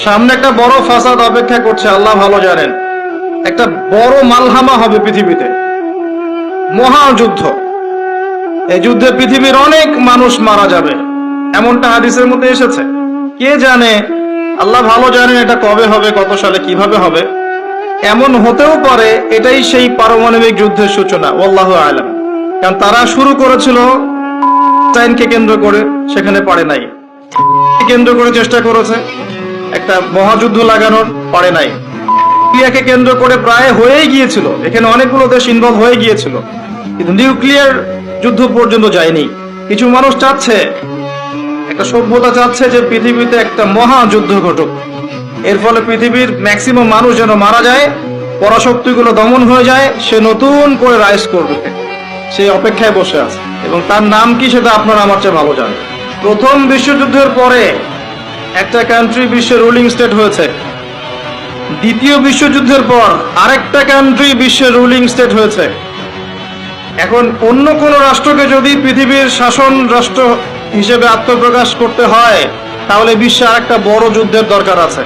সামনে একটা বড় ফাসাদ অপেক্ষা করছে, আল্লাহ ভালো জানেন। একটা বড় মালহামা হবে পৃথিবীতে, মহাযুদ্ধ। এই যুদ্ধে পৃথিবীর অনেক মানুষ মারা যাবে, এমনটা হাদিসের মধ্যে এসেছে। কে জানে, আল্লাহ ভালো জানেন এটা কবে হবে, কত সালে, কিভাবে হবে। এমন হতেও পারে এটাই সেই পারমাণবিক যুদ্ধের সূচনা, আল্লাহু আলাম। কারণ তারা শুরু করেছিল চাইনকে কেন্দ্র করে, সেখানে পারে নাই। কেন্দ্র করে চেষ্টা করেছে একটা মহাযুদ্ধ লাগানোর, পারে নাই। সিরিয়াকে কেন্দ্র করে প্রায় হয়েই গিয়েছিল, এখানে অনেকগুলো দেশ ইনভলভ হয়ে গিয়েছিল, কিন্তু নিউক্লিয়ার যুদ্ধ পর্যন্ত যায়নি। কিছু মানুষ চাচ্ছে, একটা সভ্যতা চাচ্ছে যে পৃথিবীতে একটা মহাযুদ্ধ ঘটুক, এর ফলে পৃথিবীর ম্যাক্সিমাম মানুষ যেন মারা যায়, পরাশক্তিগুলো দমন হয়ে যায়, সে নতুন করে রাইজ করবে, সেই অপেক্ষায় বসে আছে। এবং তার নাম কি সেটা আপনারা আমার চেয়ে ভালো জানেন। প্রথম বিশ্বযুদ্ধের পরে একটা কান্ট্রি বিশ্বের রুলিং স্টেট হয়েছে, দ্বিতীয় বিশ্বযুদ্ধের পর আরেকটা কান্ট্রি বিশ্বের রুলিং স্টেট হয়েছে। এখন অন্য কোন রাষ্ট্রকে যদি পৃথিবীর শাসন রাষ্ট্র হিসেবে আত্মপ্রকাশ করতে হয়, তাহলে বিশ্বে আরেকটা বড় যুদ্ধের দরকার আছে।